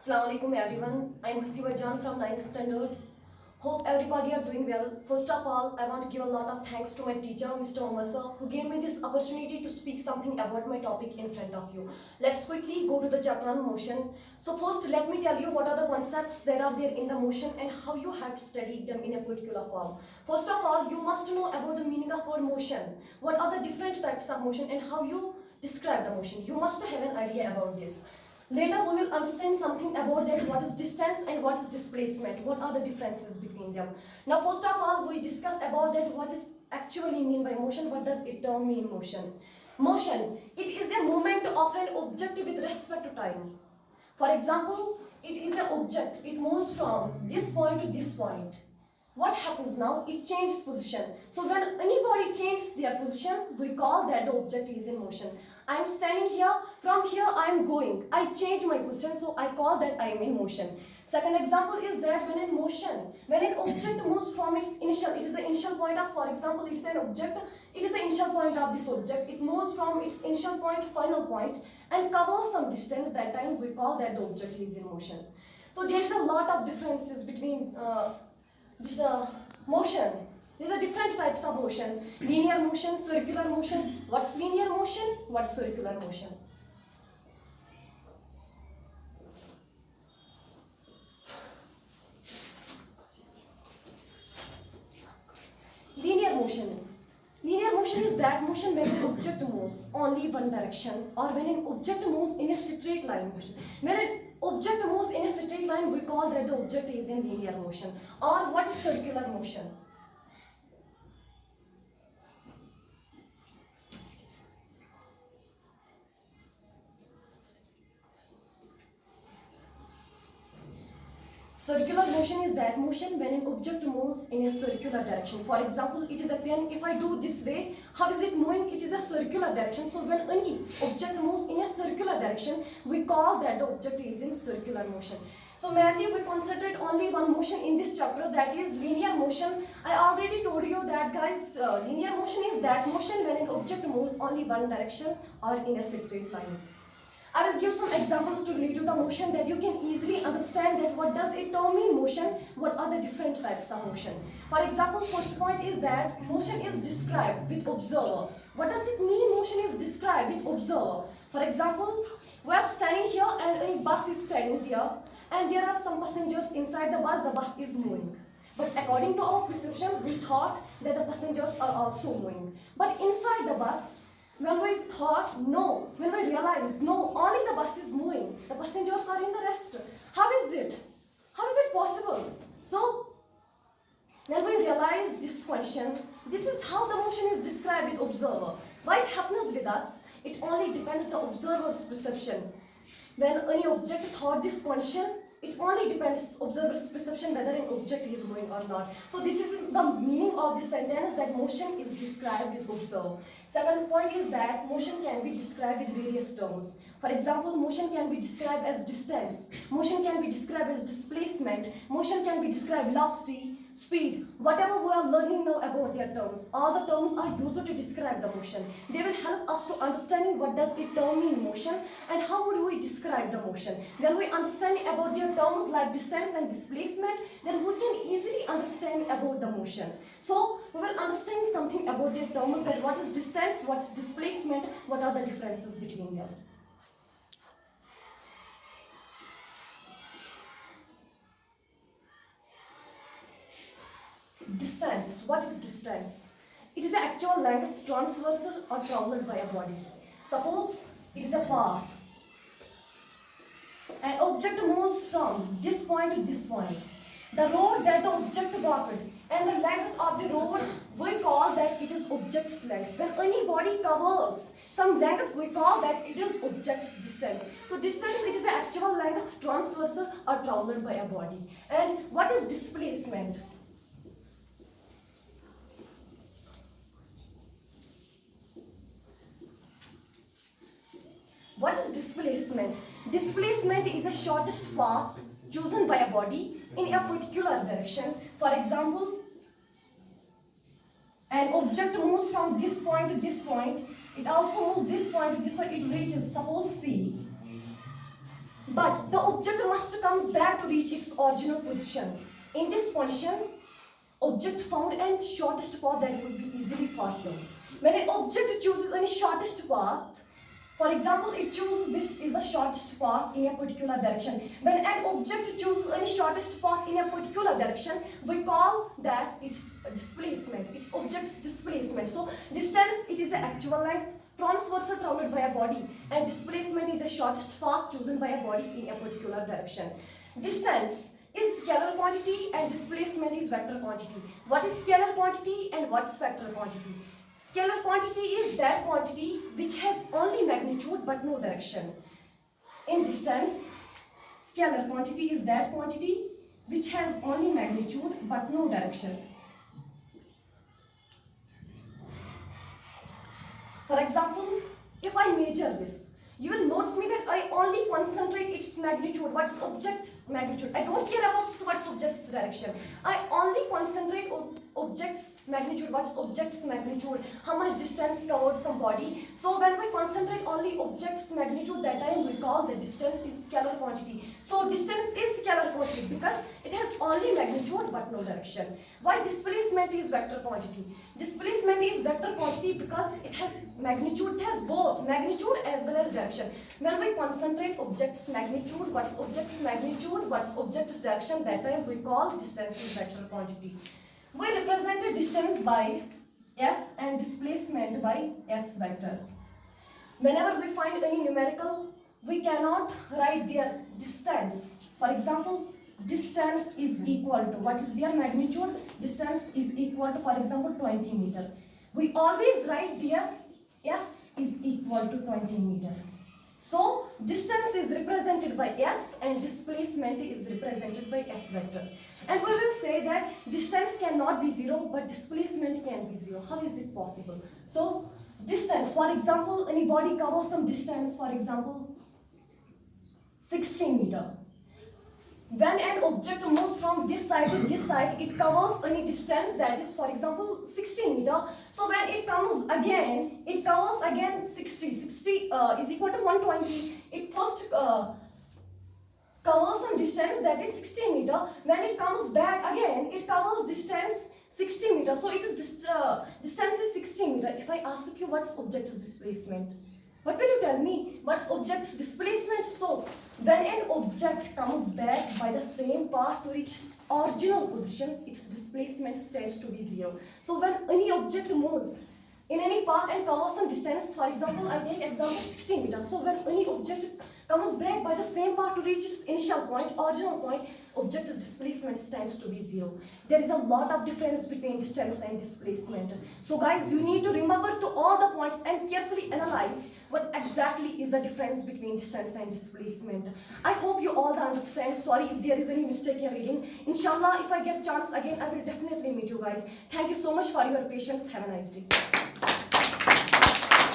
Assalamu alaikum everyone. I'm Haseeba Jan from 9th standard. Hope everybody are doing well. First of all, I want to give a lot of thanks to my teacher, Mr. Omar sir, who gave me this opportunity to speak something about my topic in front of you. Let's quickly go to the chapter on motion. So first, let me tell you what are the concepts that are there in the motion and how you have to study them in a particular form. First of all, you must know about the meaning of word motion. What are the different types of motion and how you describe the motion. You must have an idea about this. Later we will understand something about that, what is distance and what is displacement, what are the differences between them. Now first of all we discuss about that what is actually mean by motion, what does it term mean motion. Motion, it is a movement of an object with respect to time. For example, it is an object, it moves from this point to this point. What happens now? It changes position. So when anybody changes their position, we call that the object is in motion. I am standing here, from here I am going. I change my position, so I call that I am in motion. Second example is that when in motion, when an object moves from its initial, it is the initial point of, for example, it's an object, it is the initial point of this object. It moves from its initial point to final point and covers some distance. That time we call that the object is in motion. So there is a lot of differences between this motion. There are different types of motion. Linear motion, circular motion. What's linear motion? What's circular motion? Linear motion. Linear motion is that motion when an object moves only one direction, or when an object moves in a straight line motion. When an object moves in a straight line, we call that the object is in linear motion. Or what is circular motion? Circular motion is that motion when an object moves in a circular direction. For example, it is a pen. If I do this way, how is it moving? It is a circular direction. So when any object moves in a circular direction, we call that the object is in circular motion. So mainly we concentrate only one motion in this chapter, that is linear motion. I already told you that guys, linear motion is that motion when an object moves only one direction or in a straight line. I will give some examples to relate to the motion that you can easily understand that what does it term mean motion, what are the different types of motion. For example, first point is that motion is described with observer. What does it mean motion is described with observer? For example, we are standing here and a bus is standing there and there are some passengers inside the bus is moving. But according to our perception, we thought that the passengers are also moving. But inside the bus, when we thought no, when we realized no, only the bus is moving, the passengers are in the rest. How is it? How is it possible? So, when we realize this question, this is how the motion is described with observer. Why it happens with us? It only depends the observer's perception. When any object thought this question, it only depends observer's perception whether an object is moving or not. So this is the meaning of this sentence, that motion is described with observe. Second point is that motion can be described with various terms. For example, motion can be described as distance. Motion can be described as displacement. Motion can be described velocity, speed. Whatever we are learning now about their terms, all the terms are used to describe the motion. They will help us to understanding what does it term mean motion and how would we describe the motion. When we understand about their terms like distance and displacement, then we can easily understand about the motion. So we will understand something about their terms, that what is distance, what is displacement, what are the differences between them. Distance. What is distance? It is the actual length transversal or traveled by a body. Suppose it is a path. An object moves from this point to this point. The road that the object walked and the length of the road, we call that it is object's length. When any body covers some length, we call that it is object's distance. So distance, it is the actual length transversal or traveled by a body. And what is displacement? What is displacement? Displacement is the shortest path chosen by a body in a particular direction. For example, an object moves from this point to this point. It also moves this point to this point. It reaches, suppose C. But the object must comes back to reach its original position. In this position, object found and shortest path that would be easily for him. When an object chooses any shortest path, for example, it chooses this is the shortest path in a particular direction. When an object chooses any shortest path in a particular direction, we call that its displacement, its object's displacement. So distance, it is the actual length transversal traveled by a body, and displacement is the shortest path chosen by a body in a particular direction. Distance is scalar quantity and displacement is vector quantity. What is scalar quantity and what is vector quantity? Scalar quantity is that quantity which has only magnitude but no direction. In distance, scalar quantity is that quantity which has only magnitude but no direction. For example, if I measure this, you will notice me that I only concentrate its magnitude, what's object's magnitude. I don't care about what's object's direction. I only concentrate on object's magnitude, what's object's magnitude, how much distance covered some body. So when we concentrate only object's magnitude, that time we call the distance is scalar quantity. So distance is scalar quantity because it has only magnitude but no direction. Why displacement is vector quantity? Displacement is vector quantity because it has magnitude, it has both magnitude as well as direction. When we concentrate object's magnitude, what's object's magnitude, what's object's direction, that time we call distance is vector quantity. We represented distance by s and displacement by s vector. Whenever we find any numerical, we cannot write their distance. For example, distance is equal to, what is their magnitude? Distance is equal to, for example, 20 meter. We always write their s is equal to 20 meter. So distance is represented by s and displacement is represented by s vector. And we will say that distance cannot be 0 but displacement can be 0. How is it possible? So distance, for example, any body covers some distance, for example 16 meter. When an object moves from this side to this side, it covers any distance that is, for example, 16 meter. So when it comes again, it covers again 60. 60 is equal to 120. It first covers some distance that is 16 meter. When it comes back again, it covers distance 60 meter. So it is distance is 16 meter. If I ask you what's object's displacement, what will you tell me? What's object's displacement? So when an object comes back by the same path to its original position, its displacement tends to be 0. So when any object moves in any path and covers some distance, for example, I take example 16 meters. So when any object comes back by the same path to reach its initial point, original point, object's displacement tends to be 0. There is a lot of difference between distance and displacement. So guys, you need to remember to all the points and carefully analyze what exactly is the difference between distance and displacement. I hope you all understand. Sorry if there is any mistake in reading. Inshallah, if I get chance again, I will definitely meet you guys. Thank you so much for your patience. Have a nice day.